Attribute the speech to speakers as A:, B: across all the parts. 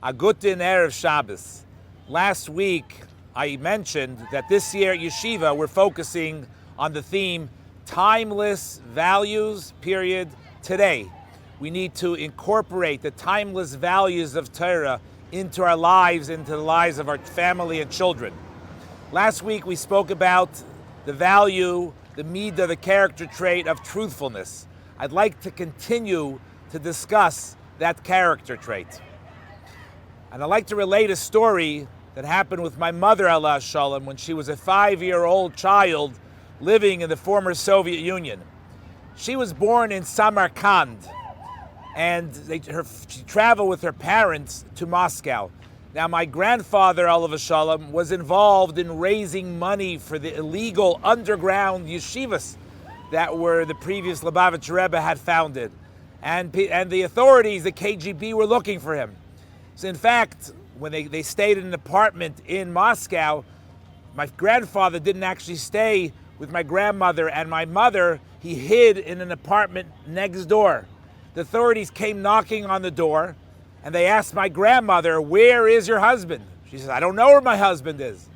A: Agutin Erev Shabbos. Last week, I mentioned that this year at Yeshiva, we're focusing on the theme, timeless values, period, today. We need to incorporate the timeless values of Torah into our lives, into the lives of our family and children. Last week, we spoke about the value, the midah, the character trait of truthfulness. I'd like to continue to discuss that character trait. And I'd like to relate a story that happened with my mother, Allah Shalom, when she was a 5-year-old child living in the former Soviet Union. She was born in Samarkand, and she traveled with her parents to Moscow. Now, my grandfather, Allah Shalom, was involved in raising money for the illegal underground yeshivas that were the previous Lubavitcher Rebbe had founded. And the authorities, the KGB, were looking for him. So in fact, when they stayed in an apartment in Moscow, my grandfather didn't actually stay with my grandmother and my mother. He hid in an apartment next door. The authorities came knocking on the door, and they asked my grandmother, "Where is your husband?" She says, "I don't know where my husband is."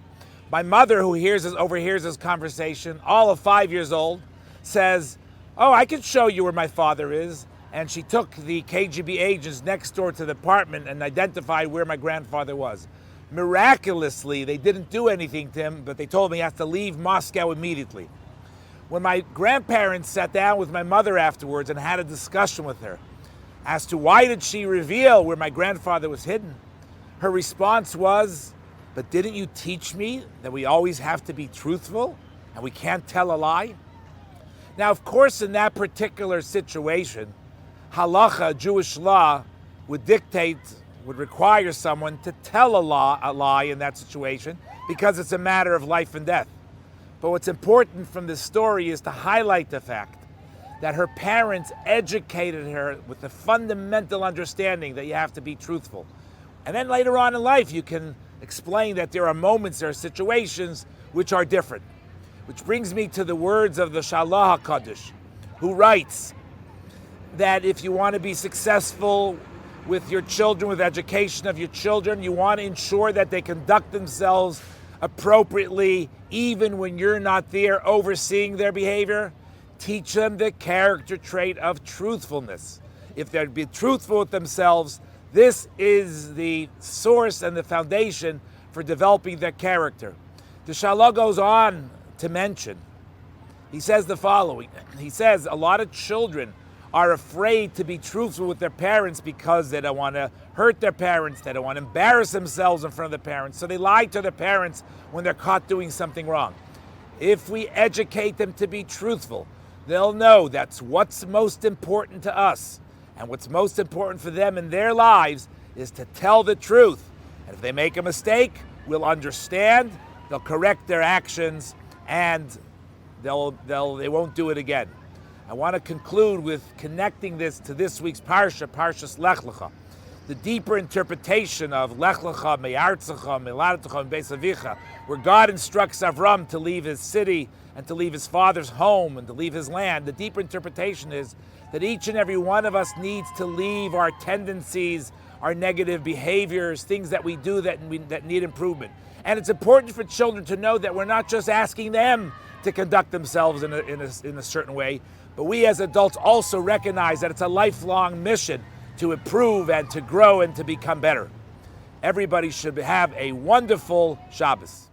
A: My mother, who overhears this conversation, all of 5 years old, says, "Oh, I can show you where my father is." And she took the KGB agents next door to the apartment and identified where my grandfather was. Miraculously, they didn't do anything to him, but they told him he has to leave Moscow immediately. When my grandparents sat down with my mother afterwards and had a discussion with her as to why did she reveal where my grandfather was hidden, her response was, "But didn't you teach me that we always have to be truthful and we can't tell a lie?" Now, of course, in that particular situation, halacha, Jewish law, would require someone to tell a lie in that situation because it's a matter of life and death. But what's important from this story is to highlight the fact that her parents educated her with the fundamental understanding that you have to be truthful. And then later on in life, you can explain that there are moments, there are situations which are different. Which brings me to the words of the Shalah HaKadosh, who writes that if you want to be successful with your children, with education of your children, you want to ensure that they conduct themselves appropriately, even when you're not there overseeing their behavior, teach them the character trait of truthfulness. If they'd be truthful with themselves, this is the source and the foundation for developing their character. The Shalah goes on to mention, he says the following, he says a lot of children are afraid to be truthful with their parents because they don't want to hurt their parents, they don't want to embarrass themselves in front of the parents, so they lie to their parents when they're caught doing something wrong. If we educate them to be truthful, they'll know that's what's most important to us, and what's most important for them in their lives is to tell the truth. And if they make a mistake, we'll understand, they'll correct their actions, and they won't do it again. I want to conclude with connecting this to this week's Parsha, Parshas Lech Lecha. The deeper interpretation of Lech Lecha, Me'artzecha, Me'ladetecha, and Beis Avicha, where God instructs Avram to leave his city and to leave his father's home and to leave his land. The deeper interpretation is that each and every one of us needs to leave our tendencies, our negative behaviors, things that we do that need improvement. And it's important for children to know that we're not just asking them to conduct themselves in a certain way, but we as adults also recognize that it's a lifelong mission to improve and to grow and to become better. Everybody should have a wonderful Shabbos.